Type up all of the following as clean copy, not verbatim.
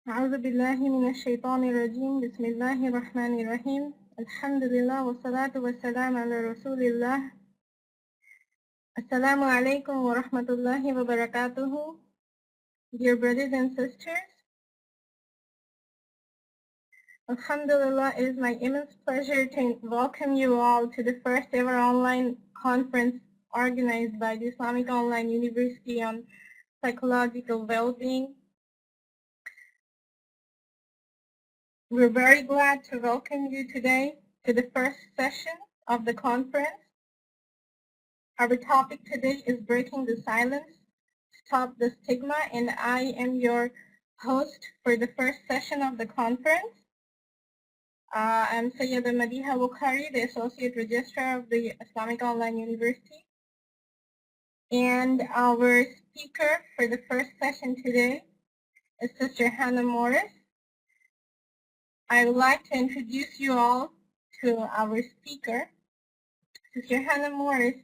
أعوذ بالله من الشيطان الرجيم بسم الله الرحمن الرحيم الحمد لله والصلاة والسلام على رسول الله Assalamu alaikum wa rahmatullahi wa barakatuhu. Dear brothers and sisters, Alhamdulillah, it is my immense pleasure to welcome you all to the first ever online conference organized by the Islamic Online University on psychological well-being. We're very glad to welcome you today to the first session of the conference. Our topic today is breaking the silence, stop the stigma, and I am your host for the first session of the conference. I'm Sayyida Madiha Bukhari, the Associate Registrar of the Islamic Online University. And our speaker for the first session today is Sister Hannah Morris. I would like to introduce you all to our speaker. Sister Hannah Morris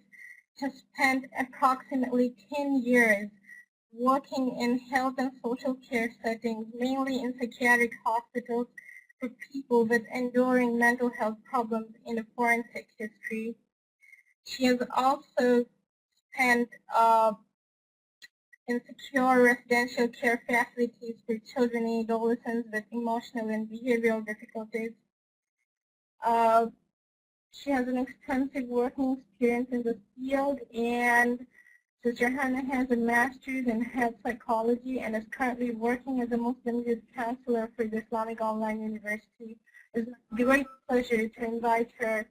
has spent approximately 10 years working in health and social care settings, mainly in psychiatric hospitals for people with enduring mental health problems in a forensic history. She has also spent in secure residential care facilities for children and adolescents with emotional and behavioral difficulties. She has an extensive working experience in the field, and Sister Hannah has a master's in health psychology and is currently working as a Muslim Youth Counsellor for the Islamic Online University. It's a great pleasure to invite her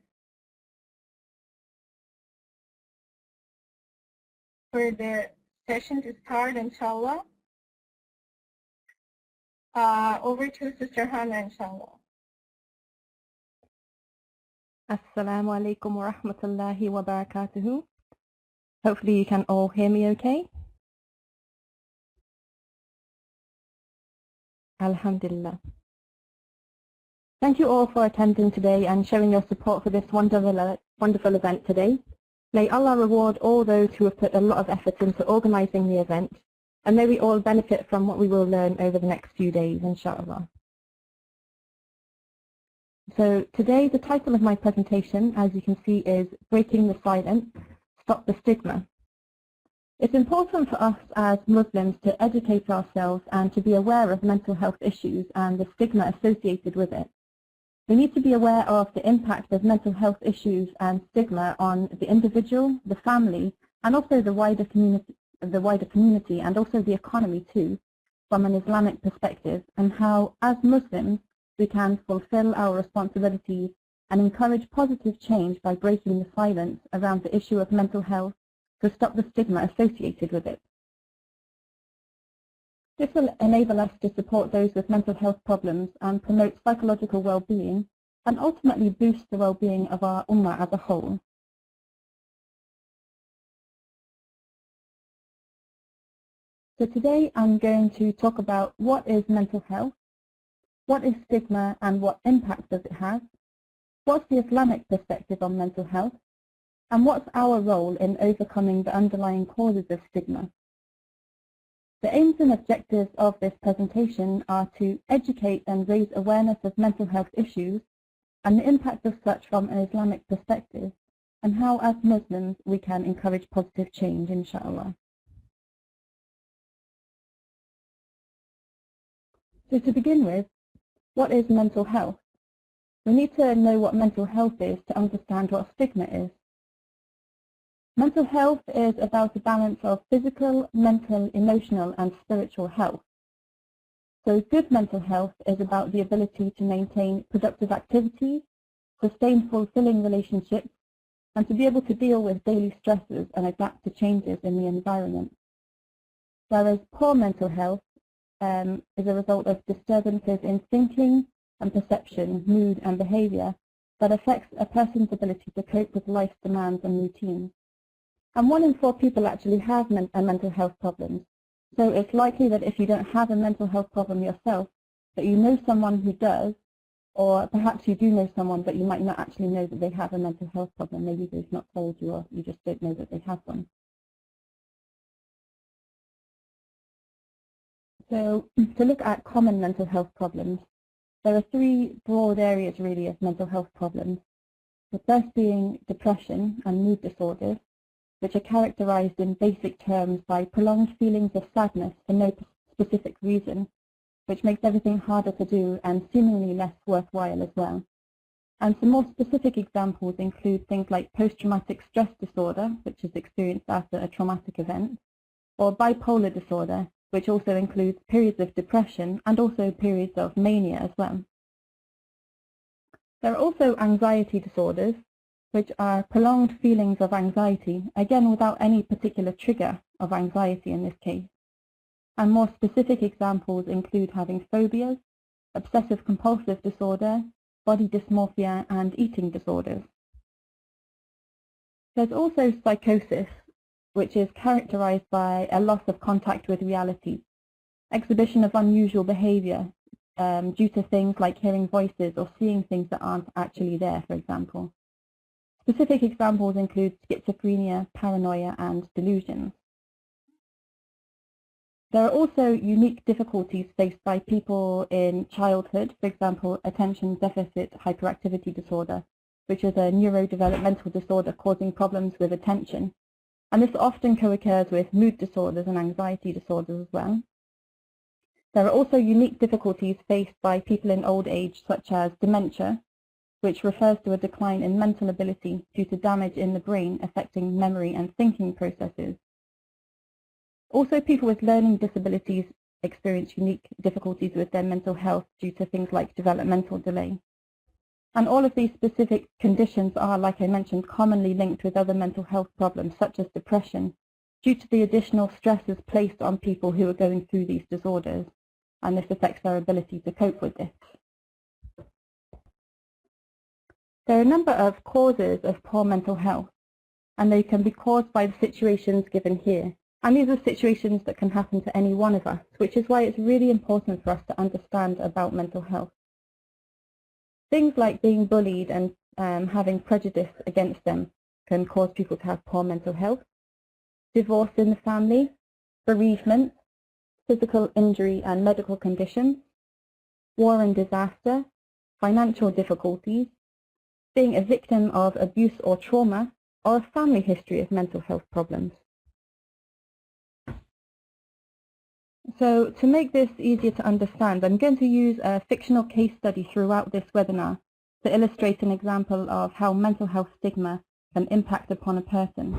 for the session to start, inshallah. Over to Sister Hannah, inshallah. Assalamu alaikum wa rahmatullahi wa barakatuhu. Hopefully you can all hear me okay. Alhamdulillah. Thank you all for attending today and showing your support for this wonderful event today. May Allah reward all those who have put a lot of effort into organizing the event, and may we all benefit from what we will learn over the next few days, inshallah. So today the title of my presentation, as you can see, is Breaking the Silence, Stop the Stigma. It's important for us as Muslims to educate ourselves and to be aware of mental health issues and the stigma associated with it. We need to be aware of the impact of mental health issues and stigma on the individual, the family, and also the wider community and also the economy too, from an Islamic perspective, and how, as Muslims, we can fulfill our responsibilities and encourage positive change by breaking the silence around the issue of mental health to stop the stigma associated with it. This will enable us to support those with mental health problems and promote psychological well-being, and ultimately boost the well-being of our ummah as a whole. So today I'm going to talk about what is mental health, what is stigma and what impact does it have, what's the Islamic perspective on mental health, and what's our role in overcoming the underlying causes of stigma. The aims and objectives of this presentation are to educate and raise awareness of mental health issues and the impact of such from an Islamic perspective, and how as Muslims we can encourage positive change, inshallah. So to begin with, what is mental health? We need to know what mental health is to understand what stigma is. Mental health is about a balance of physical, mental, emotional and spiritual health. So good mental health is about the ability to maintain productive activities, sustain fulfilling relationships, and to be able to deal with daily stresses and adapt to changes in the environment. Whereas poor mental health is a result of disturbances in thinking and perception, mood and behavior that affects a person's ability to cope with life's demands and routines. And 1 in 4 people actually have mental health problems. So it's likely that if you don't have a mental health problem yourself, that you know someone who does, or perhaps you do know someone but you might not actually know that they have a mental health problem. Maybe they've not told you, or you just don't know that they have one. So to look at common mental health problems, there are three broad areas really of mental health problems. The first being depression and mood disorders, which are characterized in basic terms by prolonged feelings of sadness for no specific reason, which makes everything harder to do and seemingly less worthwhile as well. And some more specific examples include things like post-traumatic stress disorder, which is experienced after a traumatic event, or bipolar disorder, which also includes periods of depression and also periods of mania as well. There are also anxiety disorders, which are prolonged feelings of anxiety, again without any particular trigger of anxiety in this case. And more specific examples include having phobias, obsessive-compulsive disorder, body dysmorphia, and eating disorders. There's also psychosis, which is characterized by a loss of contact with reality, exhibition of unusual behavior due to things like hearing voices or seeing things that aren't actually there, for example. Specific examples include schizophrenia, paranoia, and delusions. There are also unique difficulties faced by people in childhood, for example, attention deficit hyperactivity disorder, which is a neurodevelopmental disorder causing problems with attention. And this often co-occurs with mood disorders and anxiety disorders as well. There are also unique difficulties faced by people in old age, such as dementia, which refers to a decline in mental ability due to damage in the brain affecting memory and thinking processes. Also, people with learning disabilities experience unique difficulties with their mental health due to things like developmental delay. And all of these specific conditions are, like I mentioned, commonly linked with other mental health problems, such as depression, due to the additional stresses placed on people who are going through these disorders, and this affects their ability to cope with this. There are a number of causes of poor mental health, and they can be caused by the situations given here. And these are situations that can happen to any one of us, which is why it's really important for us to understand about mental health. Things like being bullied and having prejudice against them can cause people to have poor mental health. Divorce in the family, bereavement, physical injury and medical conditions, war and disaster, financial difficulties, being a victim of abuse or trauma, or a family history of mental health problems. So to make this easier to understand, I'm going to use a fictional case study throughout this webinar to illustrate an example of how mental health stigma can impact upon a person.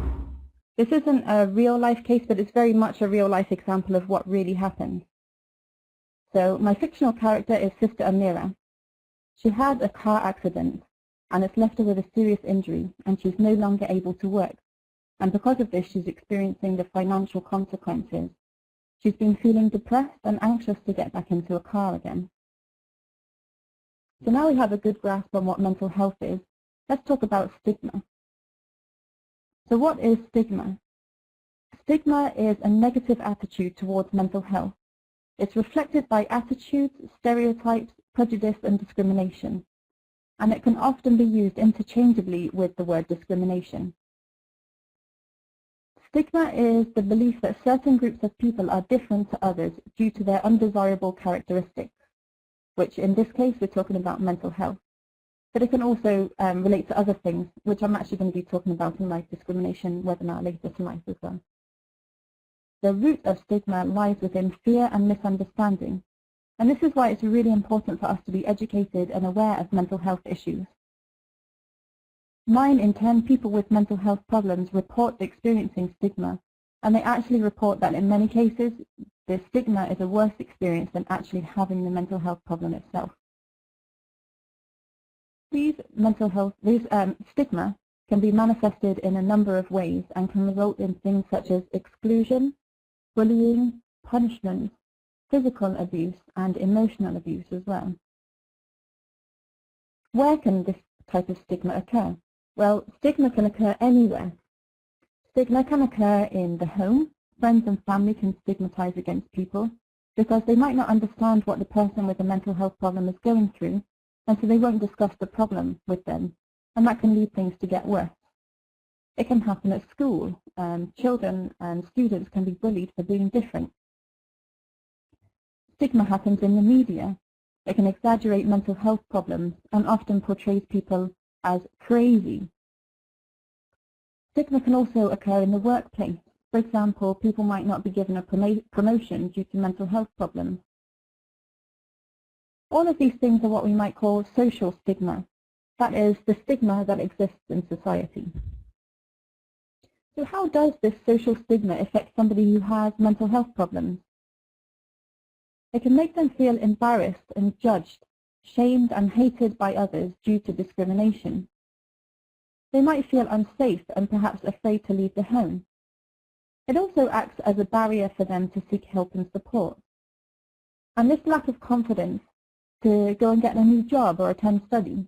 This isn't a real-life case, but it's very much a real-life example of what really happens. So my fictional character is Sister Amira. She had a car accident, and it's left her with a serious injury, and she's no longer able to work. And because of this, she's experiencing the financial consequences. She's been feeling depressed and anxious to get back into a car again. So now we have a good grasp on what mental health is. Let's talk about stigma. So what is stigma? Stigma is a negative attitude towards mental health. It's reflected by attitudes, stereotypes, prejudice, and discrimination. And it can often be used interchangeably with the word discrimination. Stigma is the belief that certain groups of people are different to others due to their undesirable characteristics, which in this case we're talking about mental health. But it can also relate to other things, which I'm actually going to be talking about in my discrimination webinar later tonight as well. The root of stigma lies within fear and misunderstanding, and this is why it's really important for us to be educated and aware of mental health issues. 9 in 10 people with mental health problems report experiencing stigma, and they actually report that in many cases, the stigma is a worse experience than actually having the mental health problem itself. These stigma can be manifested in a number of ways and can result in things such as exclusion, bullying, punishment, physical abuse, and emotional abuse as well. Where can this type of stigma occur? Well, stigma can occur anywhere. Stigma can occur in the home. Friends and family can stigmatize against people because they might not understand what the person with a mental health problem is going through, and so they won't discuss the problem with them, and that can lead things to get worse. It can happen at school. Children and students can be bullied for being different. stigma happens in the media. It can exaggerate mental health problems and often portrays people as crazy. Stigma can also occur in the workplace. For example, people might not be given a promotion due to mental health problems. All of these things are what we might call social stigma. That is, the stigma that exists in society. So how does this social stigma affect somebody who has mental health problems? It can make them feel embarrassed and judged, shamed and hated by others due to discrimination. They might feel unsafe and perhaps afraid to leave the home. It also acts as a barrier for them to seek help and support. And this lack of confidence to go and get a new job or attend study.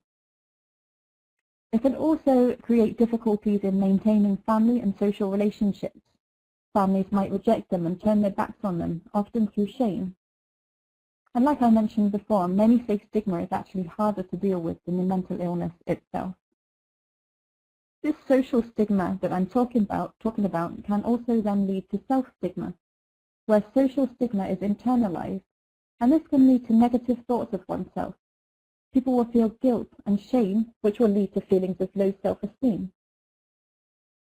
It can also create difficulties in maintaining family and social relationships. Families might reject them and turn their backs on them, often through shame. And like I mentioned before, many say stigma is actually harder to deal with than the mental illness itself. This social stigma that I'm talking about can also then lead to self-stigma, where social stigma is internalized, and this can lead to negative thoughts of oneself. People will feel guilt and shame, which will lead to feelings of low self-esteem.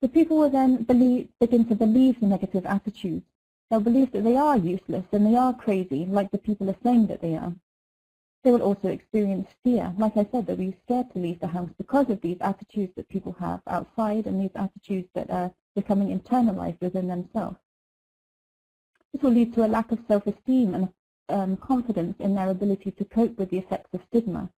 So people will then begin to believe the negative attitudes. They'll believe that they are useless and they are crazy, like the people are saying that they are. They will also experience fear. Like I said, they'll be scared to leave the house because of these attitudes that people have outside and these attitudes that are becoming internalized within themselves. This will lead to a lack of self-esteem and confidence in their ability to cope with the effects of stigma.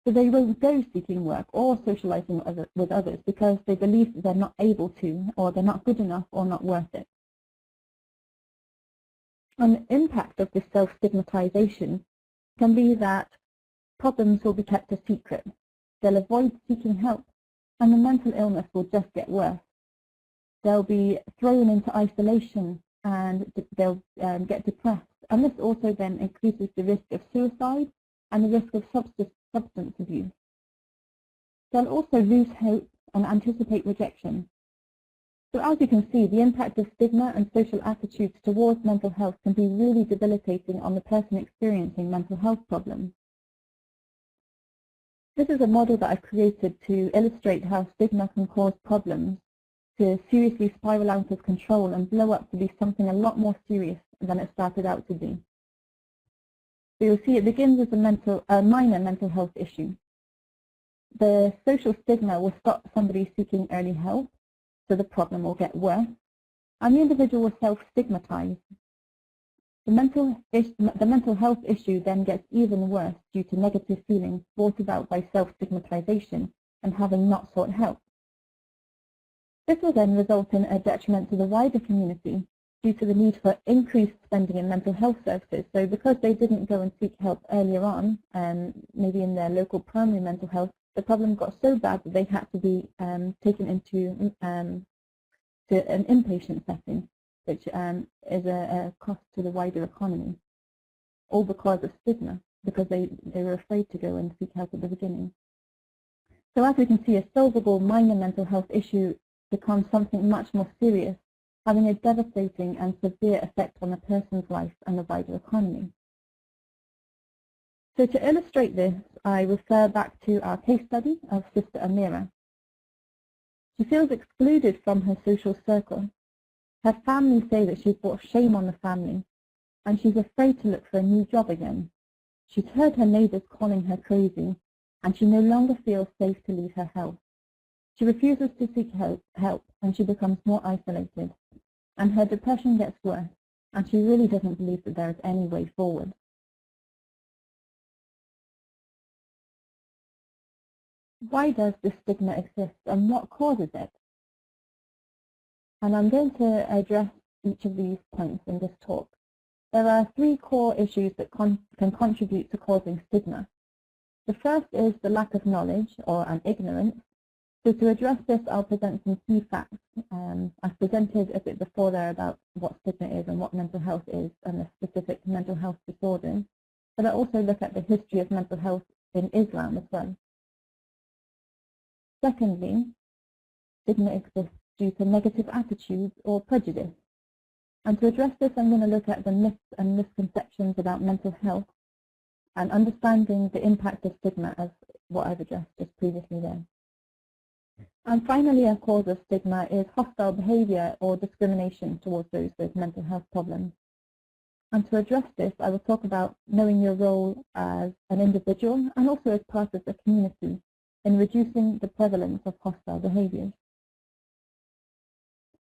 So they won't go seeking work or socializing with others because they believe that they're not able to, or they're not good enough, or not worth it. An impact of this self-stigmatization can be that problems will be kept a secret. They'll avoid seeking help, and the mental illness will just get worse. They'll be thrown into isolation and they'll get depressed. And this also then increases the risk of suicide and the risk of substance abuse. They'll also lose hope and anticipate rejection. So as you can see, the impact of stigma and social attitudes towards mental health can be really debilitating on the person experiencing mental health problems. This is a model that I've created to illustrate how stigma can cause problems to seriously spiral out of control and blow up to be something a lot more serious than it started out to be. So you'll see it begins as a minor mental health issue. The social stigma will stop somebody seeking early help, so the problem will get worse, and the individual will self-stigmatize. The mental health issue then gets even worse due to negative feelings brought about by self-stigmatization and having not sought help. This will then result in a detriment to the wider community due to the need for increased spending in mental health services. So because they didn't go and seek help earlier on, maybe in their local primary mental health, the problem got so bad that they had to be taken into to an inpatient setting, which is a cost to the wider economy, all because of stigma, because they were afraid to go and seek help at the beginning. So as we can see, a solvable minor mental health issue becomes something much more serious, having a devastating and severe effect on a person's life and the wider economy. So to illustrate this, I refer back to our case study of Sister Amira. She feels excluded from her social circle. Her family say that she's brought shame on the family, and she's afraid to look for a new job again. She's heard her neighbours calling her crazy, and she no longer feels safe to leave her house. She refuses to seek help, and she becomes more isolated. And her depression gets worse, and she really doesn't believe that there is any way forward. Why does this stigma exist, and what causes it? And I'm going to address each of these points in this talk. There are three core issues that can contribute to causing stigma. The first is the lack of knowledge, or an ignorance. So to address this, I'll present some key facts. I've presented a bit before there about what stigma is and what mental health is and the specific mental health disorders. But I'll also look at the history of mental health in Islam as well. Secondly, stigma exists due to negative attitudes or prejudice. And to address this, I'm going to look at the myths and misconceptions about mental health and understanding the impact of stigma, as what I've addressed just previously there. And finally, a cause of stigma is hostile behaviour or discrimination towards those with mental health problems. And to address this, I will talk about knowing your role as an individual and also as part of the community in reducing the prevalence of hostile behaviours.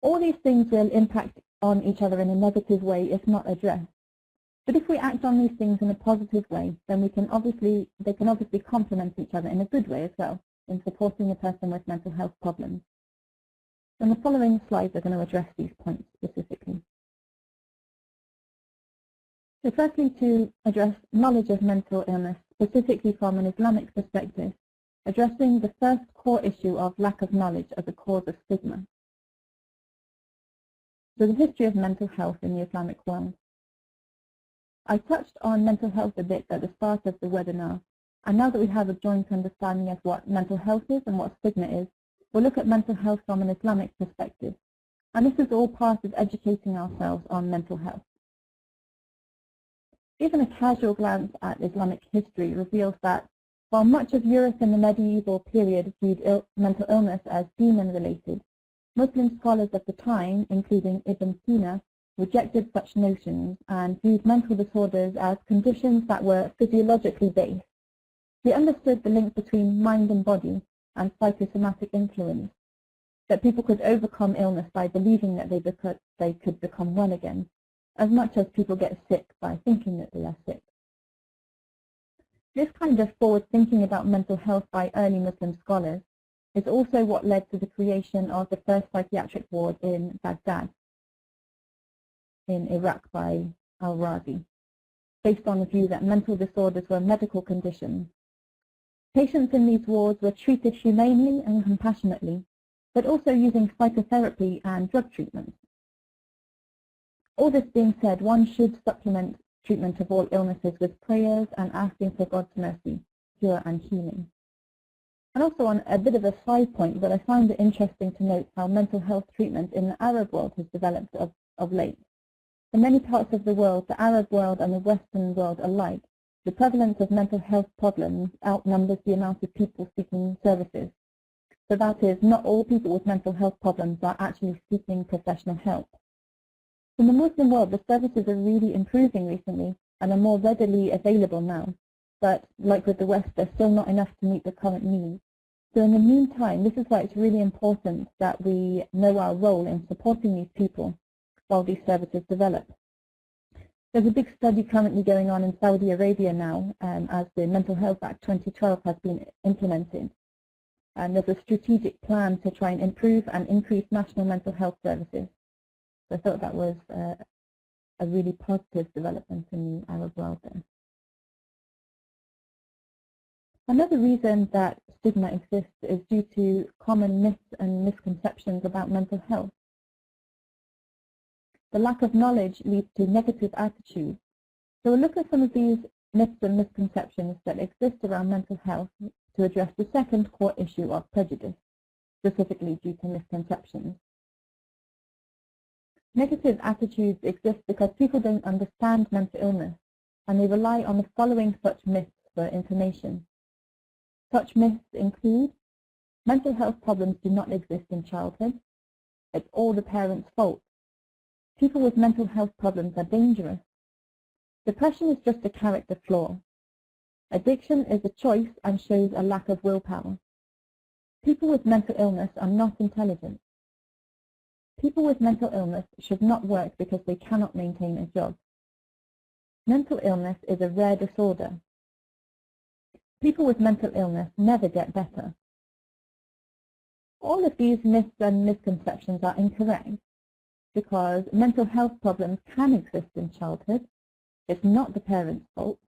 All these things will impact on each other in a negative way if not addressed. But if we act on these things in a positive way, then they can obviously complement each other in a good way as well in supporting a person with mental health problems. And the following slides are going to address these points specifically. So firstly, to address knowledge of mental illness, specifically from an Islamic perspective, addressing the first core issue of lack of knowledge as a cause of stigma. So the history of mental health in the Islamic world. I touched on mental health a bit at the start of the webinar, and now that we have a joint understanding of what mental health is and what stigma is, we'll look at mental health from an Islamic perspective. And this is all part of educating ourselves on mental health. Even a casual glance at Islamic history reveals that while much of Europe in the medieval period viewed mental illness as demon-related, Muslim scholars of the time, including Ibn Sina, rejected such notions and viewed mental disorders as conditions that were physiologically based. They understood the link between mind and body and psychosomatic influence, that people could overcome illness by believing that they could become well again, as much as people get sick by thinking that they are sick. This kind of forward thinking about mental health by early Muslim scholars is also what led to the creation of the first psychiatric ward in Baghdad, in Iraq, by al-Razi, based on the view that mental disorders were medical conditions. Patients in these wards were treated humanely and compassionately, but also using psychotherapy and drug treatment. All this being said, one should supplement treatment of all illnesses with prayers and asking for God's mercy, cure and healing. And also on a bit of a side point, but I find it interesting to note how mental health treatment in the Arab world has developed of late. In many parts of the world, the Arab world and the Western world alike, the prevalence of mental health problems outnumbers the amount of people seeking services. So that is, not all people with mental health problems are actually seeking professional help. In the Muslim world, the services are really improving recently and are more readily available now. But like with the West, they're still not enough to meet the current needs. So in the meantime, this is why it's really important that we know our role in supporting these people while these services develop. There's a big study currently going on in Saudi Arabia now, as the Mental Health Act 2012 has been implemented. And there's a strategic plan to try and improve and increase national mental health services. So I thought that was a really positive development in the Arab world there. Another reason that stigma exists is due to common myths and misconceptions about mental health. The lack of knowledge leads to negative attitudes. So we'll look at some of these myths and misconceptions that exist around mental health to address the second core issue of prejudice, specifically due to misconceptions. Negative attitudes exist because people don't understand mental illness, and they rely on the following such myths for information. Such myths include: mental health problems do not exist in childhood. It's all the parents' fault. People with mental health problems are dangerous. Depression is just a character flaw. Addiction is a choice and shows a lack of willpower. People with mental illness are not intelligent. People with mental illness should not work because they cannot maintain a job. Mental illness is a rare disorder. People with mental illness never get better. All of these myths and misconceptions are incorrect because mental health problems can exist in childhood. It's not the parents' fault.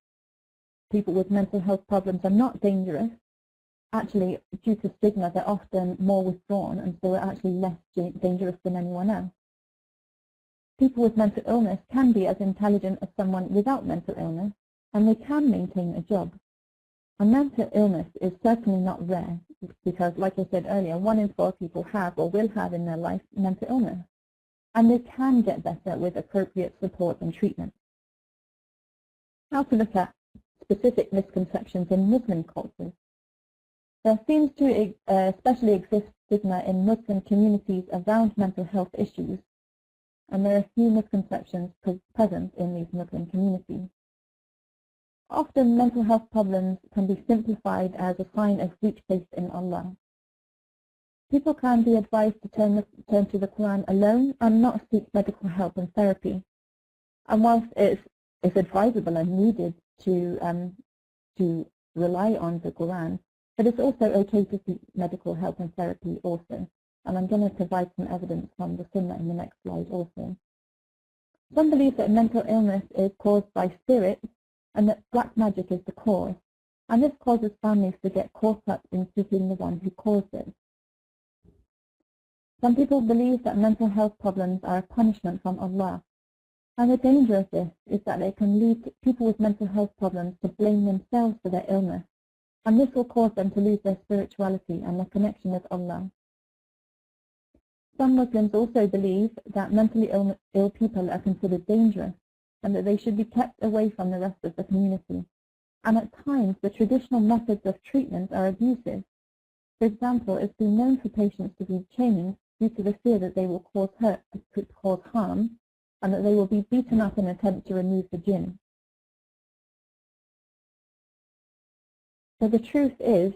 People with mental health problems are not dangerous. Actually, due to stigma, they're often more withdrawn and so are actually less dangerous than anyone else. People with mental illness can be as intelligent as someone without mental illness, and they can maintain a job. And mental illness is certainly not rare because, like I said earlier, 1 in 4 people have or will have in their life mental illness. and they can get better with appropriate support and treatment. Now to look at specific misconceptions in Muslim cultures. There seems to especially exist stigma in Muslim communities around mental health issues, and there are a few misconceptions present in these Muslim communities. Often mental health problems can be simplified as a sign of weak faith in Allah. People can be advised to turn to the Quran alone and not seek medical help and therapy. And whilst it's advisable and needed to rely on the Quran, but it's also okay to seek medical help and therapy also. And I'm going to provide some evidence from the Sunnah in the next slide also. Some believe that mental illness is caused by spirits and that black magic is the cause. And this causes families to get caught up in seeking the one who caused it. Some people believe that mental health problems are a punishment from Allah. And the danger of this is that it can lead people with mental health problems to blame themselves for their illness. And this will cause them to lose their spirituality and their connection with Allah. Some Muslims also believe that mentally ill people are considered dangerous and that they should be kept away from the rest of the community. And at times, the traditional methods of treatment are abusive. For example, it's been known for patients to be chained due to the fear that they will cause harm, and that they will be beaten up in an attempt to remove the jinn. So the truth is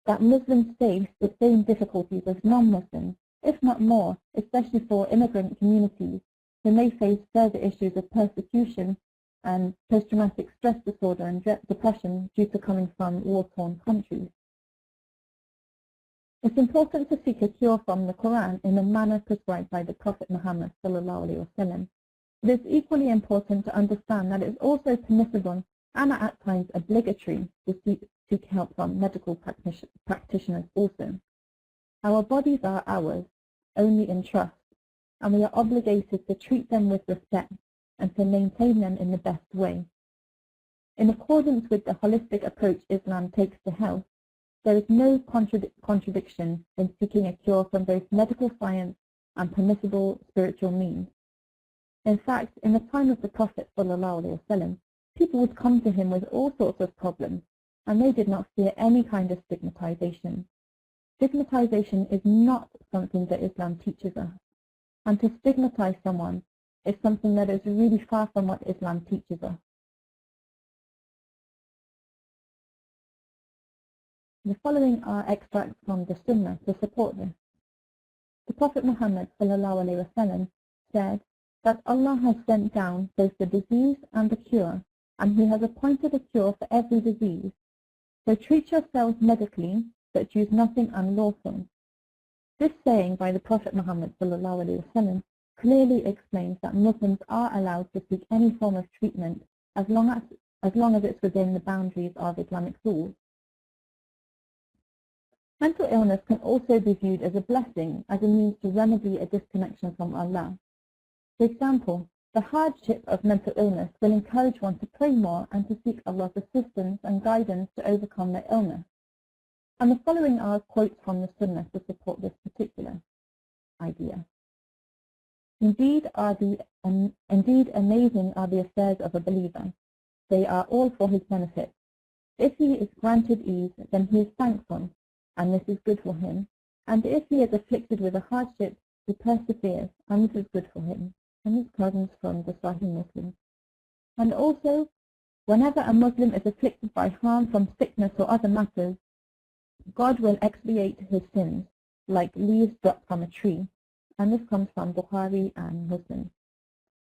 that Muslims face the same difficulties as non-Muslims, if not more, especially for immigrant communities who may face further issues of persecution and post-traumatic stress disorder and depression due to coming from war-torn countries. It's important to seek a cure from the Quran in the manner prescribed by the Prophet Muhammad ﷺ. It is equally important to understand that it is also permissible and at times obligatory to seek help from medical practitioners also. Our bodies are ours, only in trust, and we are obligated to treat them with respect and to maintain them in the best way. In accordance with the holistic approach Islam takes to health, there is no contradiction in seeking a cure from both medical science and permissible spiritual means. In fact, in the time of the Prophet ﷺ, people would come to him with all sorts of problems, and they did not fear any kind of stigmatization. Stigmatization is not something that Islam teaches us, and to stigmatize someone is something that is really far from what Islam teaches us. The following are extracts from the Sunnah to support this. The Prophet Muhammad ﷺ said that Allah has sent down both the disease and the cure, and He has appointed a cure for every disease. So treat yourselves medically, but use nothing unlawful. This saying by the Prophet Muhammad ﷺ clearly explains that Muslims are allowed to seek any form of treatment as long as it's within the boundaries of Islamic rules. Mental illness can also be viewed as a blessing, as a means to remedy a disconnection from Allah. For example, the hardship of mental illness will encourage one to pray more and to seek Allah's assistance and guidance to overcome their illness. And the following are quotes from the Sunnah to support this particular idea. Indeed amazing are the affairs of a believer. They are all for his benefit. If he is granted ease, then he is thankful, and this is good for him. And if he is afflicted with a hardship, he perseveres, and this is good for him. And this comes from the Sahih Muslim. And also, whenever a Muslim is afflicted by harm from sickness or other matters, God will expiate his sins, like leaves dropped from a tree. And this comes from Bukhari and Muslim.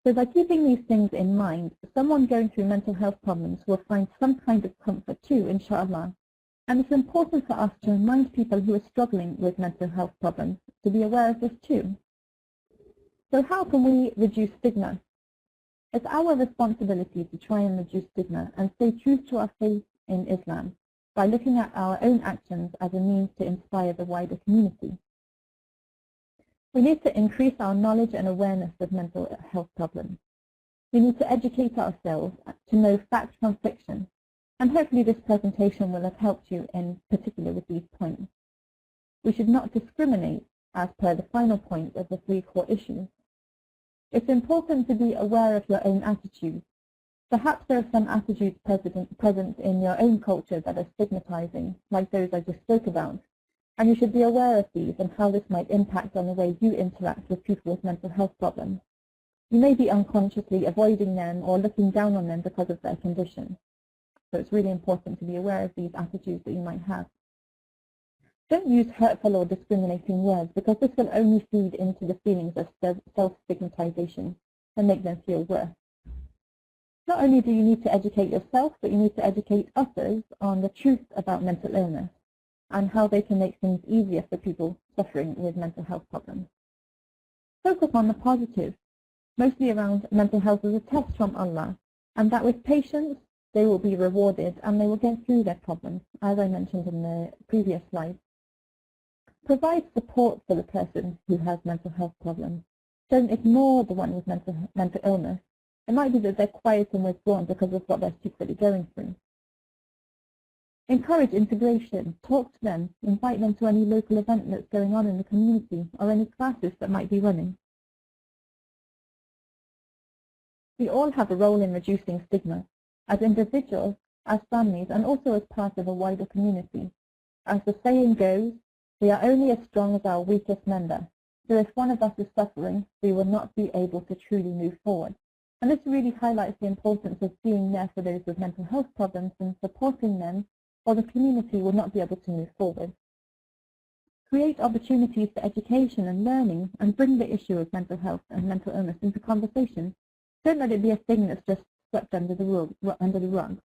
So by keeping these things in mind, someone going through mental health problems will find some kind of comfort too, inshallah. And it's important for us to remind people who are struggling with mental health problems to be aware of this too. So how can we reduce stigma? It's our responsibility to try and reduce stigma and stay true to our faith in Islam by looking at our own actions as a means to inspire the wider community. We need to increase our knowledge and awareness of mental health problems. We need to educate ourselves to know fact from fiction, and hopefully this presentation will have helped you in particular with these points. We should not discriminate as per the final point of the 3 core issues. It's important to be aware of your own attitudes. Perhaps there are some attitudes present in your own culture that are stigmatizing, like those I just spoke about, and you should be aware of these and how this might impact on the way you interact with people with mental health problems. You may be unconsciously avoiding them or looking down on them because of their condition. So it's really important to be aware of these attitudes that you might have. Don't use hurtful or discriminating words, because this will only feed into the feelings of self-stigmatization and make them feel worse. Not only do you need to educate yourself, but you need to educate others on the truth about mental illness and how they can make things easier for people suffering with mental health problems. Focus on the positive, mostly around mental health as a test from Allah, and that with patience they will be rewarded and they will get through their problems, as I mentioned in the previous slide. Provide support for the person who has mental health problems. Don't ignore the one with mental illness. It might be that they're quiet and withdrawn because of what they're secretly going through. Encourage integration. Talk to them. Invite them to any local event that's going on in the community or any classes that might be running. We all have a role in reducing stigma, as individuals, as families, and also as part of a wider community. As the saying goes, we are only as strong as our weakest member. So if one of us is suffering, we will not be able to truly move forward. And this really highlights the importance of being there for those with mental health problems and supporting them, or the community will not be able to move forward. Create opportunities for education and learning, and bring the issue of mental health and mental illness into conversation. Don't let it be a thing that's just swept under the rug.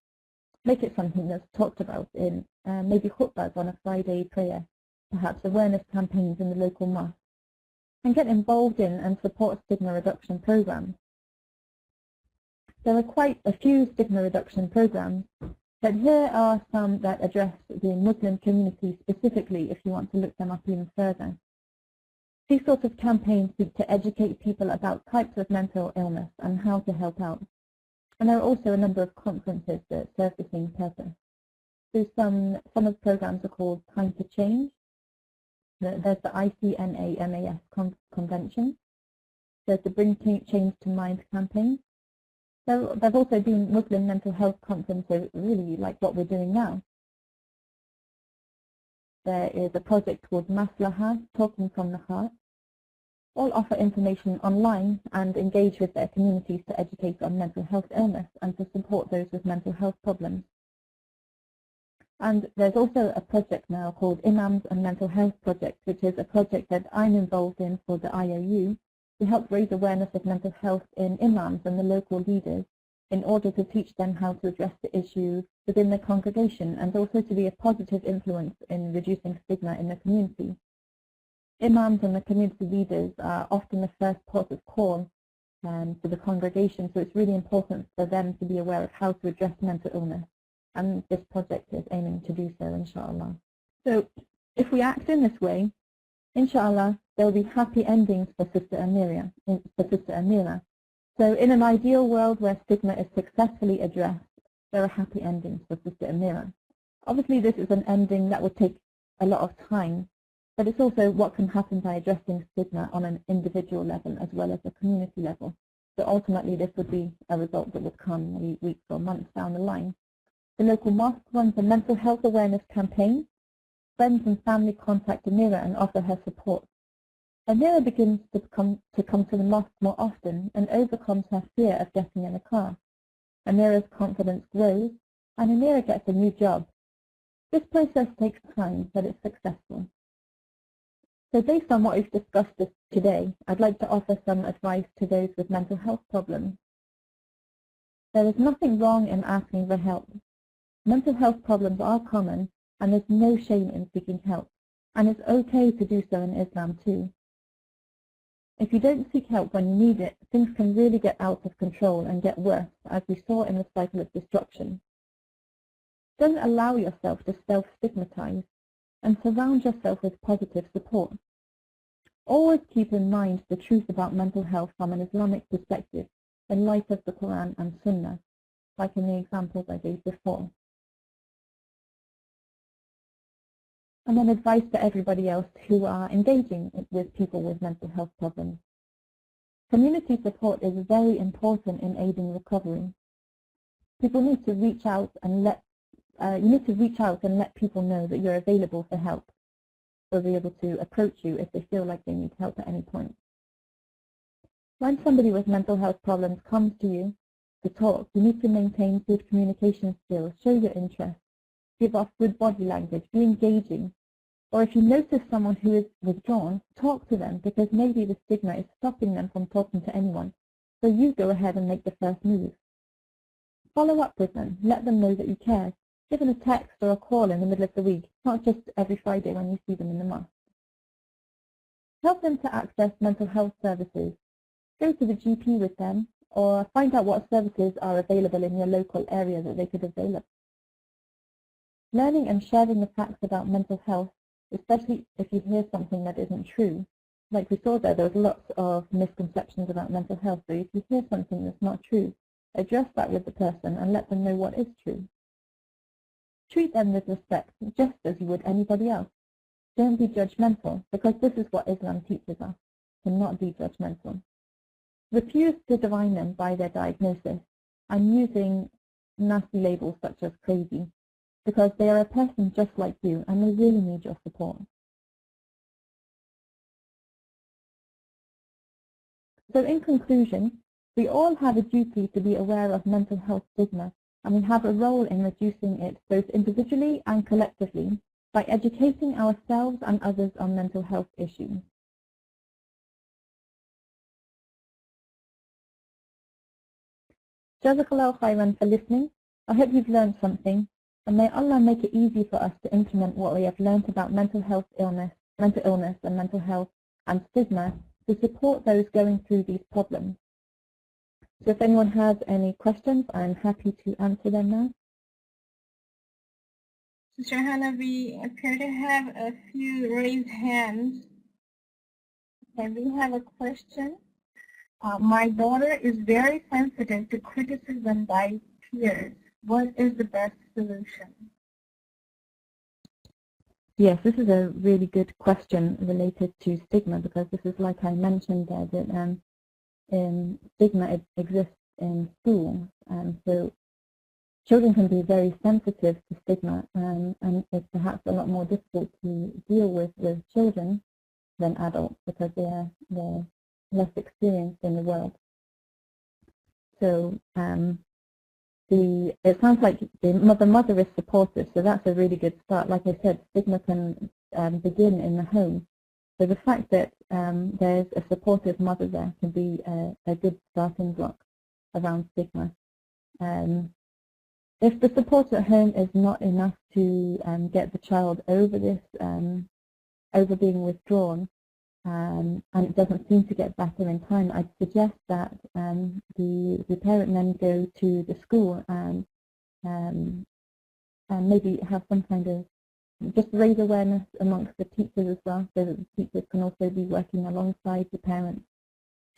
Make it something that's talked about in maybe khutbahs on a Friday prayer, perhaps awareness campaigns in the local mosque, and get involved in and support stigma reduction programs. There are quite a few stigma reduction programs, but here are some that address the Muslim community specifically if you want to look them up even further. These sorts of campaigns seek to educate people about types of mental illness and how to help out. And there are also a number of conferences that serve the same purpose. So some of the programs are called Time to Change. There's the ICNA-MAS convention. There's the Bring Change to Mind campaign. There have also been Muslim mental health conferences, really like what we're doing now. There is a project called Maslaha, Talking from the Heart. All offer information online and engage with their communities to educate on mental health illness and to support those with mental health problems. And there's also a project now called Imams and Mental Health Project, which is a project that I'm involved in for the IOU to help raise awareness of mental health in imams and the local leaders in order to teach them how to address the issue within the congregation and also to be a positive influence in reducing stigma in the community. Imams and the community leaders are often the first port of call to the congregation, so it's really important for them to be aware of how to address mental illness, and this project is aiming to do so, inshallah. So if we act in this way, inshallah, there will be happy endings for Sister Amira. So in an ideal world where stigma is successfully addressed, there are happy endings for Sister Amira. Obviously, this is an ending that would take a lot of time, but it's also what can happen by addressing stigma on an individual level as well as a community level. So ultimately, this would be a result that would come maybe weeks or months down the line. The local mosque runs a mental health awareness campaign. Friends and family contact Amira and offer her support. Amira begins to come to the mosque more often and overcomes her fear of getting in a car. Amira's confidence grows, and Amira gets a new job. This process takes time, but it's successful. So based on what we've discussed today, I'd like to offer some advice to those with mental health problems. There is nothing wrong in asking for help. Mental health problems are common, and there's no shame in seeking help, and it's okay to do so in Islam too. If you don't seek help when you need it, things can really get out of control and get worse, as we saw in the cycle of destruction. Don't allow yourself to self-stigmatize, and surround yourself with positive support. Always keep in mind the truth about mental health from an Islamic perspective in light of the Quran and Sunnah, like in the examples I gave before. And then advice to everybody else who are engaging with people with mental health problems. Community support is very important in aiding recovery. People need to reach out and let people know that you're available for help, or be able to approach you if they feel like they need help at any point. When somebody with mental health problems comes to you to talk, you need to maintain good communication skills, show your interest, give off good body language, be engaging. Or if you notice someone who is withdrawn, talk to them, because maybe the stigma is stopping them from talking to anyone. So you go ahead and make the first move. Follow up with them, let them know that you care. Give them a text or a call in the middle of the week, not just every Friday when you see them in the mosque. Help them to access mental health services. Go to the GP with them, or find out what services are available in your local area that they could avail of. Learning and sharing the facts about mental health, especially if you hear something that isn't true. Like we saw there was lots of misconceptions about mental health, so if you hear something that's not true, address that with the person and let them know what is true. Treat them with respect, just as you would anybody else. Don't be judgmental, because this is what Islam teaches us, to not be judgmental. Refuse to define them by their diagnosis. I'm using nasty labels such as crazy, because they are a person just like you and they really need your support. So in conclusion, we all have a duty to be aware of mental health stigma, and we have a role in reducing it both individually and collectively by educating ourselves and others on mental health issues. Jazakallah khairan for listening. I hope you've learned something, and may Allah make it easy for us to implement what we have learned about mental illness and mental health and stigma to support those going through these problems. So if anyone has any questions, I'm happy to answer them now. Sister Hannah, we appear to have a few raised hands. Okay, we have a question. My daughter is very sensitive to criticism by peers. What is the best solution? Yes, this is a really good question related to stigma, because this is, like I mentioned there, that stigma exists in schools, and so children can be very sensitive to stigma, and it's perhaps a lot more difficult to deal with children than adults, because they're less experienced in the world. So it sounds like the mother is supportive, so that's a really good start. Like I said, stigma can begin in the home. So the fact that there's a supportive mother there can be a good starting block around stigma. If the support at home is not enough to get the child over this, over being withdrawn, and it doesn't seem to get better in time, I'd suggest that the parent then go to the school and maybe have some kind of, just raise awareness amongst the teachers as well, so that the teachers can also be working alongside the parents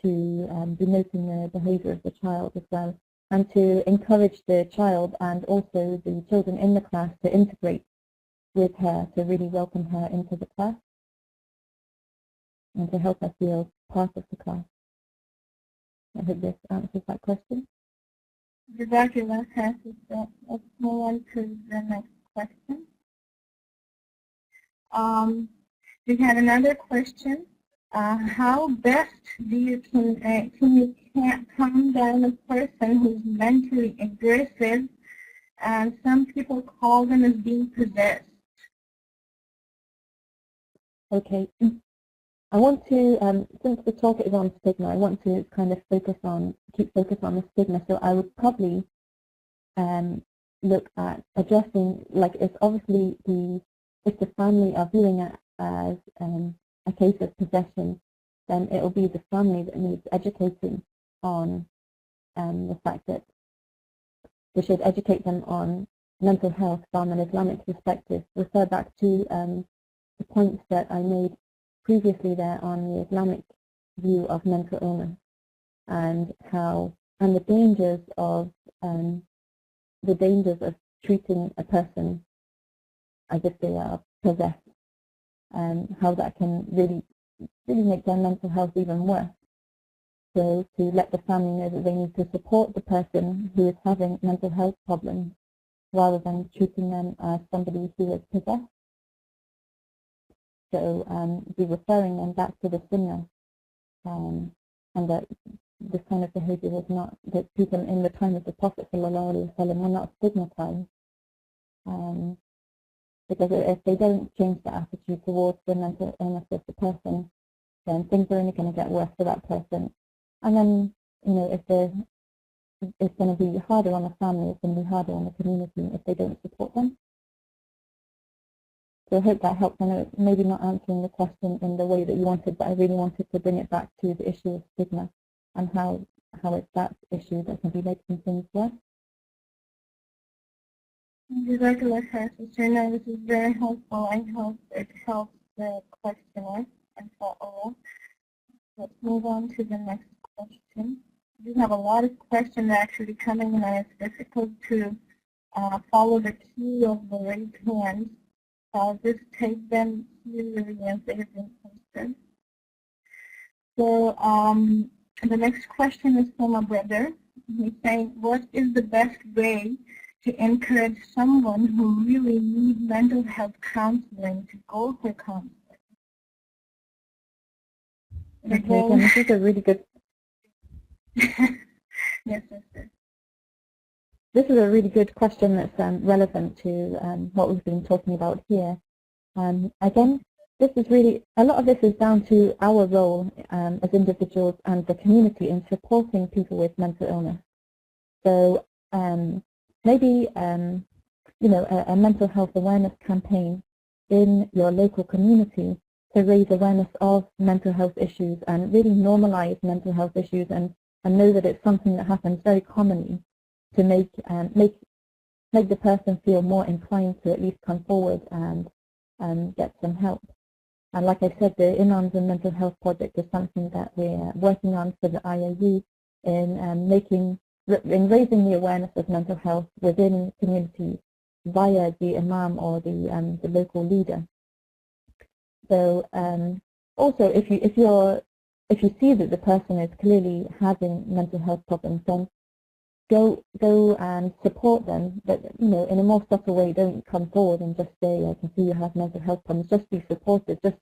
to be noting the behaviour of the child as well, and to encourage the child and also the children in the class to integrate with her, to really welcome her into the class and to help her feel part of the class. I hope this answers that question. Jazakallah khair. Let's move on to the next question. We had another question. How best can you calm down a person who's mentally aggressive, and some people call them as being possessed? Okay. I want to, since the talk is on stigma, I want to kind of keep focus on the stigma. So I would probably look at addressing, like, if obviously if the family are viewing it as a case of possession, then it will be the family that needs educating on the fact that we should educate them on mental health from an Islamic perspective. Refer back to the points that I made previously there on the Islamic view of mental illness, and the dangers of treating a person as if they are possessed, and how that can really make their mental health even worse. So to let the family know that they need to support the person who is having mental health problems rather than treating them as somebody who is possessed. So be referring them back to the sunnah, and that this kind of behaviour was not, that people in the time of the Prophet ﷺ were not stigmatized. Because if they don't change their attitude towards the mental illness of the person, then things are only going to get worse for that person. And then, it's going to be harder on the family, it's going to be harder on the community if they don't support them. So I hope that helps. I know it's maybe not answering the question in the way that you wanted, but I really wanted to bring it back to the issue of stigma and how it's that issue that can be making things worse. Jazakallah khair, Sister. No, this is very helpful. I hope it helps the questioner, inshallah. Let's move on to the next question. We have a lot of questions actually coming in, and it's difficult to follow the queue of the raised hands. I'll just take them seriously as they have been posted. So the next question is from a brother. He's saying, what is the best way to encourage someone who really needs mental health counseling to go for counseling? Okay, this is a really good. Yes, sister. This is a really good question that's relevant to what we've been talking about here. Again, this is really, a lot of this is down to our role as individuals and the community in supporting people with mental illness. So maybe a mental health awareness campaign in your local community to raise awareness of mental health issues and really normalize mental health issues and know that it's something that happens very commonly, to make the person feel more inclined to at least come forward and get some help. And like I said, the Imams and Mental Health Project is something that we're working on for the IOU in raising the awareness of mental health within communities via the Imam or the local leader. So also, if you see that the person is clearly having mental health problems, then go and support them, but in a more subtle way. Don't come forward and just say, I can see you have mental health problems. Just be supportive. Just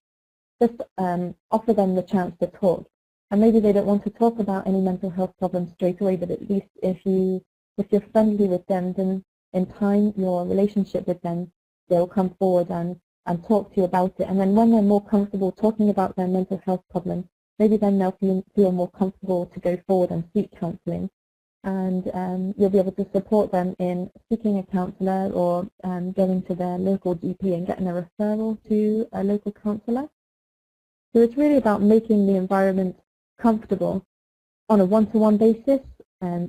offer them the chance to talk. And maybe they don't want to talk about any mental health problems straight away, but at least if you're friendly with them, then in time your relationship with them, they'll come forward and talk to you about it. And then when they're more comfortable talking about their mental health problems, maybe then they'll feel more comfortable to go forward and seek counselling. And you'll be able to support them in seeking a counsellor or going to their local GP and getting a referral to a local counsellor. So it's really about making the environment comfortable on a one-to-one basis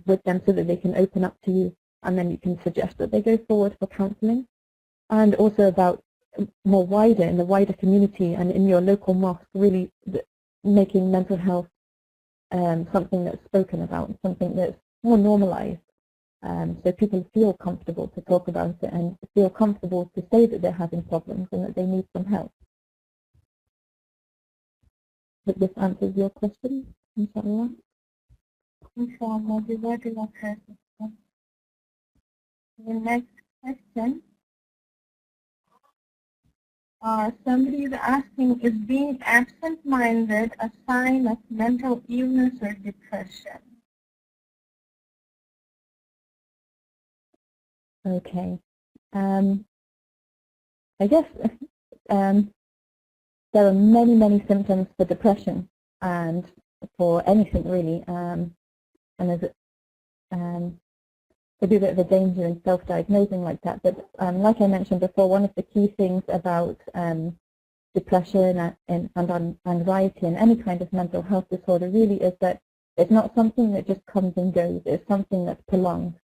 with them so that they can open up to you, and then you can suggest that they go forward for counselling. And also about more wider, in the wider community and in your local mosque, really making mental health something that's spoken about, something that's more normalized, so people feel comfortable to talk about it and feel comfortable to say that they're having problems and that they need some help. Hope this answers your question, inshallah. Inshallah, Jazakallah khair. The next question. Somebody is asking, is being absent-minded a sign of mental illness or depression? Okay. I guess there are many symptoms for depression and for anything really, and there's a bit of a danger in self-diagnosing like that. But like I mentioned before, one of the key things about depression and anxiety and any kind of mental health disorder really is that it's not something that just comes and goes. It's something that's prolonged.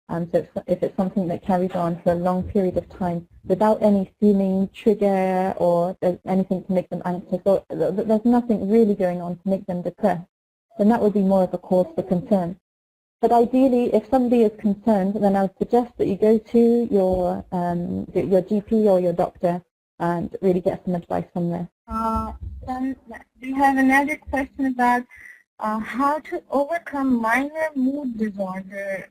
So if it's something that carries on for a long period of time without any seeming trigger or there's anything to make them anxious, or there's nothing really going on to make them depressed, then that would be more of a cause for concern. But ideally, if somebody is concerned, then I would suggest that you go to your GP or your doctor and really get some advice from there. Then we have another question about how to overcome minor mood disorder.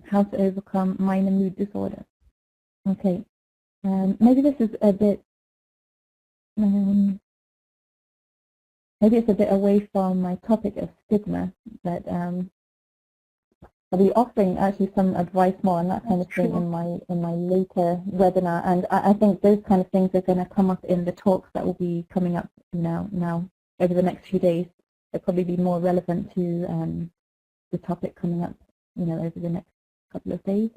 How to overcome minor mood disorder. Okay, maybe this is a bit, maybe it's a bit away from my topic of stigma, but I'll be offering actually some advice more on that kind of thing in my later webinar, and I think those kind of things are going to come up in the talks that will be coming up now over the next few days. They'll probably be more relevant to the topic coming up, over the next couple of days.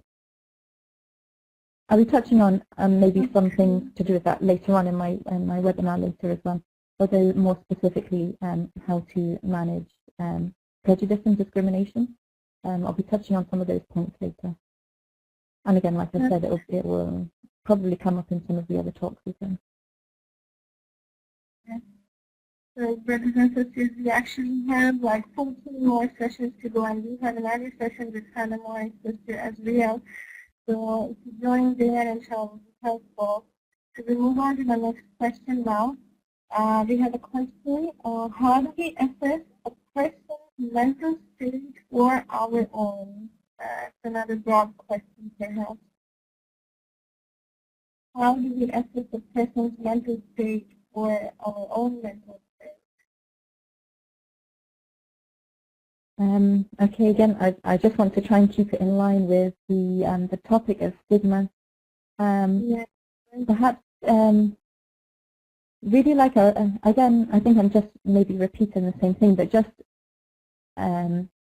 I'll be touching on maybe some things to do with that later on in my webinar later as well, although more specifically how to manage prejudice and discrimination. I'll be touching on some of those points later. And again, like I said, it will probably come up in some of the other talks as well. So, brothers and sisters, we actually have like 14 more sessions to go, and we have another session with Hannah and sister as well. So, if you join there, inshallah, will be helpful. So, we move on to the next question now. We have a question. How do we assess a person's mental state or our own? It's another broad question, perhaps. How do we assess a person's mental state or our own mental state? Okay, again, I just want to try and keep it in line with the topic of stigma. Perhaps really like again, I think I'm just maybe repeating the same thing, but just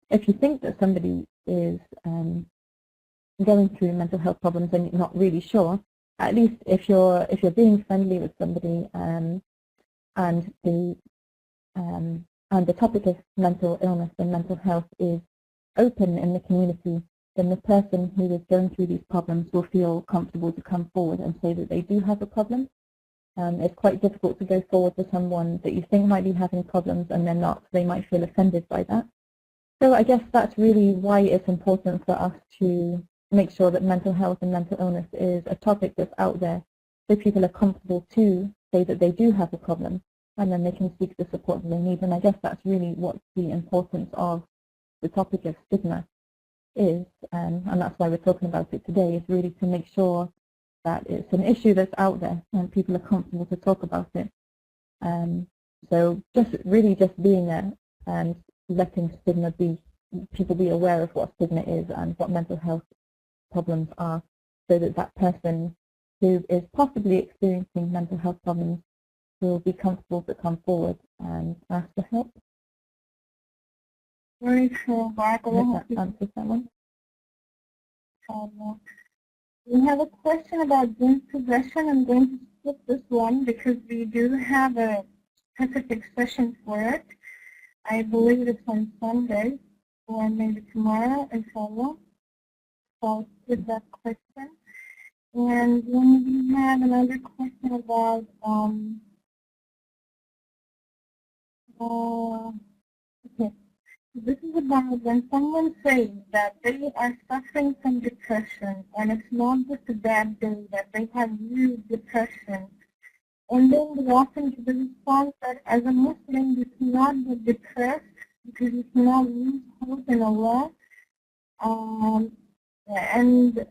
if you think that somebody is going through mental health problems and you're not really sure, at least if you're being friendly with somebody and the topic of mental illness and mental health is open in the community, then the person who is going through these problems will feel comfortable to come forward and say that they do have a problem. It's quite difficult to go forward to someone that you think might be having problems and they're not. They might feel offended by that. So I guess that's really why it's important for us to make sure that mental health and mental illness is a topic that's out there so people are comfortable to say that they do have a problem and then they can seek the support that they need. And I guess that's really what the importance of the topic of stigma is, and that's why we're talking about it today, is really to make sure that it's an issue that's out there and people are comfortable to talk about it. So just being there and letting stigma people be aware of what stigma is and what mental health problems are, so that that person who is possibly experiencing mental health problems will be comfortable to come forward and ask for help. Very true, Barbara. That answers that one. We have a question about dream possession. I'm going to skip this one because we do have a specific session for it. I believe it's on Sunday or maybe tomorrow, inshallah. So I'll skip that question. And then we have another question about okay. This is about when someone says that they are suffering from depression and it's not just a bad day, that they have real depression. And then they often give the response that as a Muslim you cannot get depressed because you cannot lose hope in Allah. And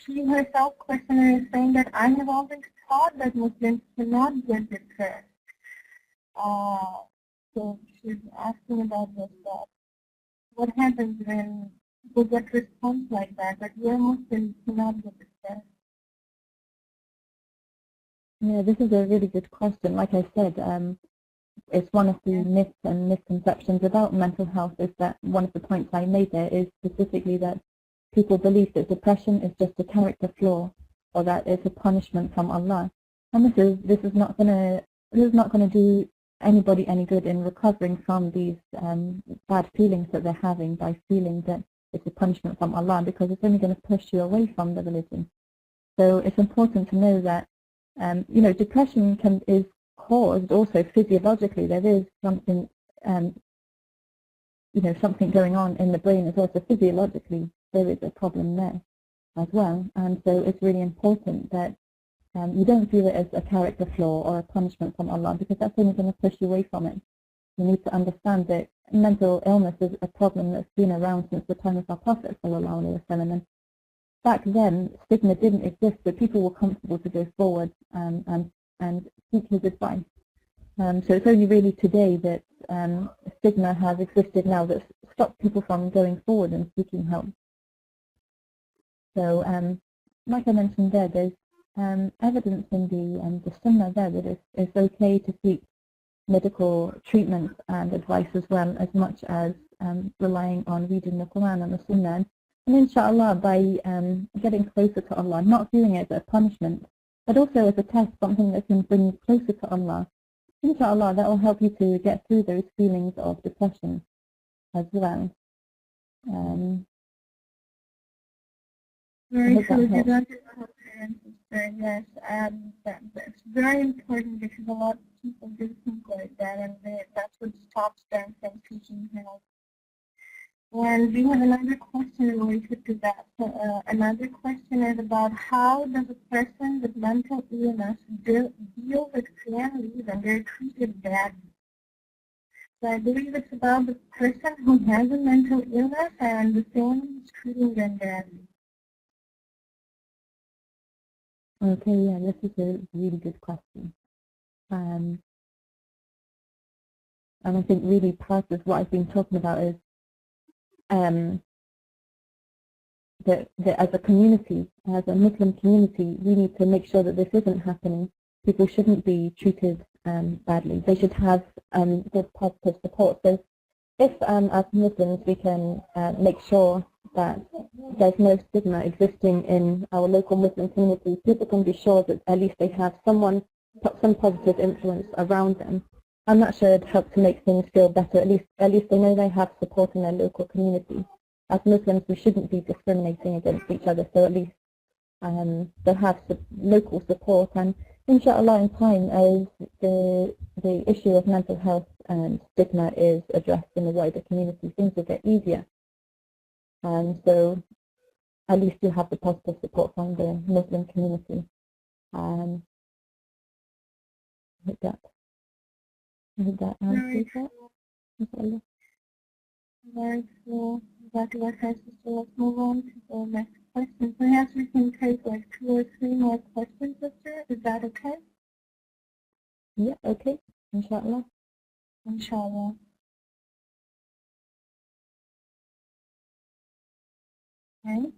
she herself, questioner, is saying that I have always thought that Muslims cannot get depressed. So she's asking about this. What happens when people get response like that you're Muslim, you cannot get depressed? Yeah, this is a really good question. Like I said, it's one of the myths and misconceptions about mental health is that one of the points I made there is specifically that people believe that depression is just a character flaw or that it's a punishment from Allah. And this is not going to do anybody any good in recovering from these bad feelings that they're having by feeling that it's a punishment from Allah, because it's only going to push you away from the religion. So it's important to know that depression is caused also physiologically. There is something something going on in the brain as well. So physiologically there is a problem there as well, and so it's really important that you don't view it as a character flaw or a punishment from Allah, because that's only going to push you away from it. We need to understand that mental illness is a problem that's been around since the time of our Prophet ﷺ. And back then, stigma didn't exist, but people were comfortable to go forward and seek his advice. So it's only really today that stigma has existed now that's stopped people from going forward and seeking help. So, like I mentioned there, there's evidence in the Sunnah there that it's okay to seek medical treatment and advice as well, as much as relying on reading the Quran and the Sunnah. And inshallah, by getting closer to Allah, not viewing it as a punishment, but also as a test, something that can bring you closer to Allah, inshallah, that will help you to get through those feelings of depression as well. Very true. Yes, and that's very important because a lot of people do think like that, and that's what stops them from seeking help. And we have another question related to that. So, another question is about how does a person with mental illness deal with families when they're treated badly? So I believe it's about the person who has a mental illness and the family is treating them badly. Okay, yeah, this is a really good question. And I think really part of what I've been talking about is that as a community, as a Muslim community, we need to make sure that this isn't happening. People shouldn't be treated badly. They should have good positive support. So if as Muslims we can make sure that there's no stigma existing in our local Muslim community, people can be sure that at least they have some positive influence around them, and that should help to make things feel better. At least they know they have support in their local community. As Muslims, we shouldn't be discriminating against each other, so at least they'll have local support. And inshallah, in time, as the issue of mental health and stigma is addressed in the wider community, things will get easier. And so at least you have the positive support from the Muslim community. I hope that answers that. Very cool. Exactly what has to say. Let's move on to the next question. Perhaps we can take like 2 or 3 more questions, sister. Is that okay? Yeah, okay. Inshallah. Inshallah. Okay.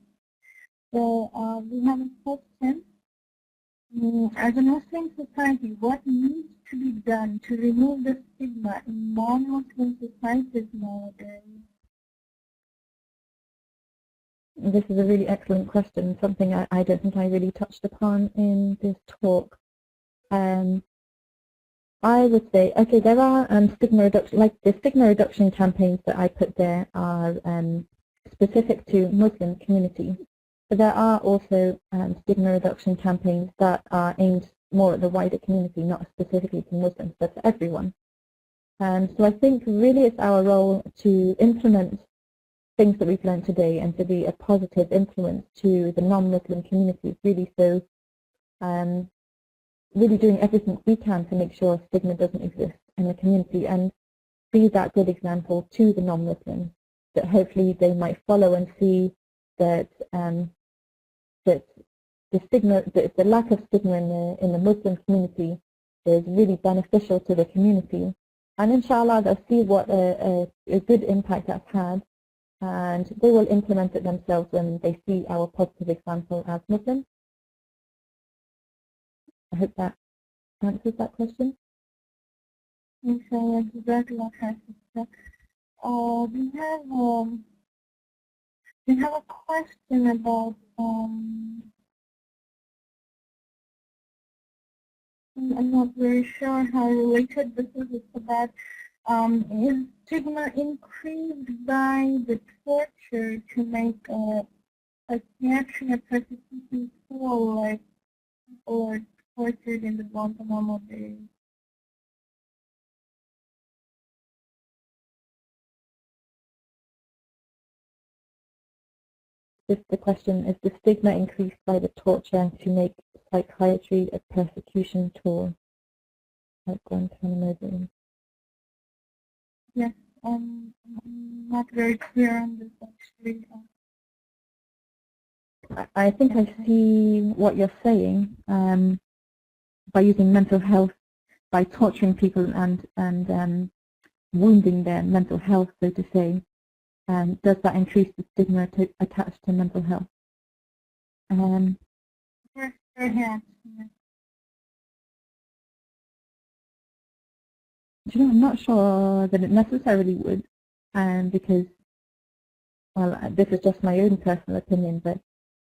So we have a question. As a Muslim society, what needs to be done to remove the stigma in non-Muslim societies nowadays? This is a really excellent question, something I don't think I really touched upon in this talk. I would say, okay, there are stigma reduction, like the stigma reduction campaigns that I put there are specific to Muslim community. But there are also stigma reduction campaigns that are aimed more at the wider community, not specifically to Muslims, but to everyone. So I think really it's our role to implement things that we've learned today and to be a positive influence to the non-Muslim communities, really. So really doing everything we can to make sure stigma doesn't exist in the community and be that good example to the non-Muslims, that hopefully they might follow and see that that the lack of stigma in the Muslim community is really beneficial to the community, and inshallah they'll see what a good impact that's had, and they will implement it themselves when they see our positive example as Muslims. I hope that answers that question. Inshallah, exactly what has to say. We have a question about I'm not very sure how related this is. It's about is stigma increased by the torture to make psychiatric a persecution tool, like or tortured in the Guantanamo Bay? The question is, the stigma increased by the torture to make psychiatry a persecution tool at Guantanamo Bay? Yes, I'm not very clear on this actually. I think I see what you're saying. By using mental health, by torturing people and wounding their mental health, so to say, does that increase the stigma attached to mental health? Perhaps. I'm not sure that it necessarily would, because, well, this is just my own personal opinion, but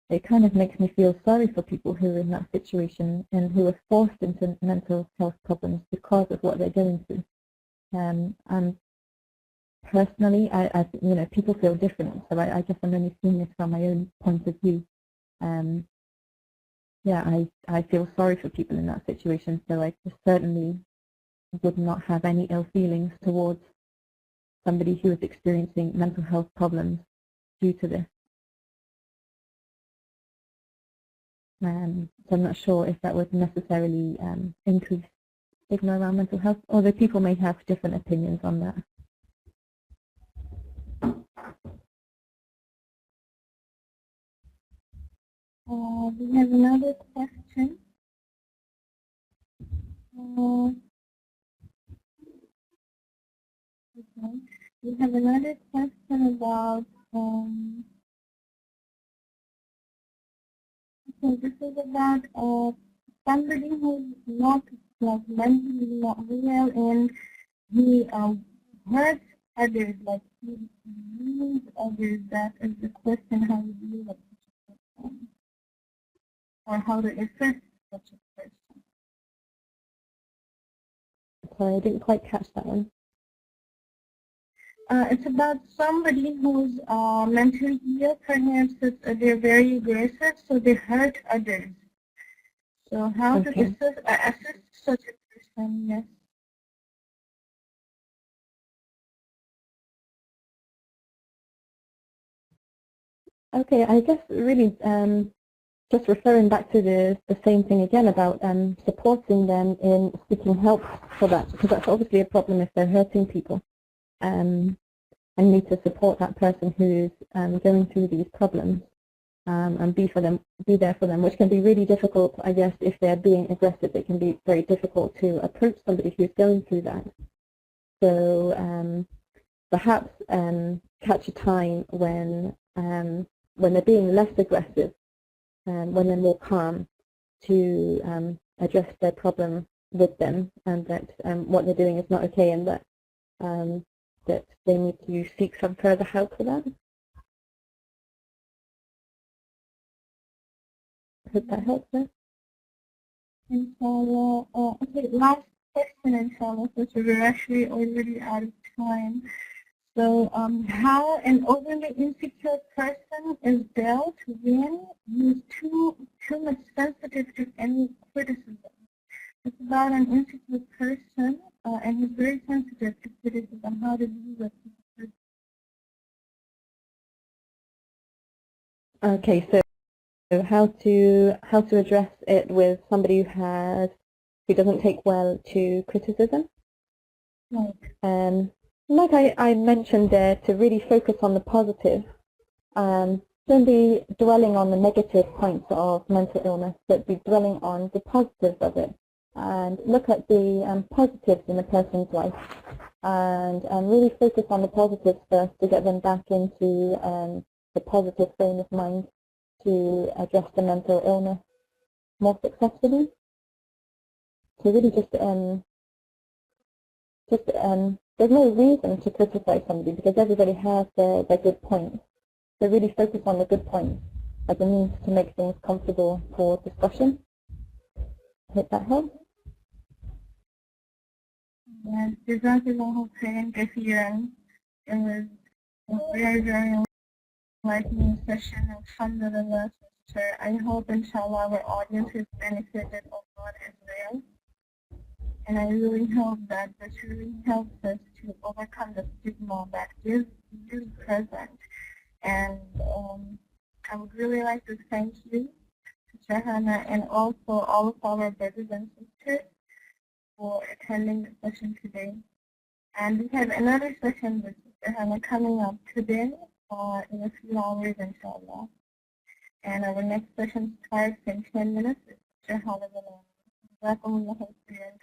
it kind of makes me feel sorry for people who are in that situation and who are forced into mental health problems because of what they're going through. And personally, people feel different, so I guess I'm only seeing this from my own point of view. I feel sorry for people in that situation, so I certainly would not have any ill feelings towards somebody who is experiencing mental health problems due to this. So I'm not sure if that would necessarily increase stigma around mental health, although people may have different opinions on that. We have another question. Okay. We have another question about so this is about somebody who's not like mentally not well and he hurts others, like he wounds others. That is the question: how to deal with such a person, or how to assist such a person. Sorry, I didn't quite catch that one. It's about somebody who's mentally ill. Perhaps they're very aggressive, so they hurt others. So how to assist such a person? Yes. Okay, I guess really just referring back to the same thing again about supporting them in seeking help for that, because that's obviously a problem if they're hurting people. I need to support that person who's going through these problems and be there for them, which can be really difficult, I guess, if they're being aggressive. It can be very difficult to approach somebody who's going through that. So perhaps catch a time when they're being less aggressive, when they're more calm, to address their problem with them, and that what they're doing is not okay, and that that they need to seek some further help for that. I hope that helps there. Inshallah. Okay, last question, inshallah, since we're actually already out of time. So how an overly insecure person is dealt when he's too much sensitive to any criticism. It's about an insecure person and he's very sensitive to criticism. How to deal with this? Okay, so how to address it with somebody who doesn't take well to criticism. Right. Like I mentioned there, to really focus on the positive. Don't be dwelling on the negative points of mental illness, but be dwelling on the positives of it, and look at the positives in a person's life, and really focus on the positives first to get them back into the positive frame of mind to address the mental illness more successfully. So really there's no reason to criticize somebody because everybody has their good points. So really focus on the good points as a means to make things comfortable for discussion. I hope that helps. Yes, Jazakallahu khairan kathiran. It was a very, very enlightening session. Alhamdulillah, sister. I hope, inshallah, our audience has benefited a lot as well. And I really hope that this really helps us to overcome the stigma that is really present. And I would really like to thank you, Sister Hannah, and also all of our brothers and sisters for attending the session today. And we have another session with Sister Hannah coming up today in a few hours, inshallah. And our next session starts in 10 minutes. Sister Hannah will welcome the host and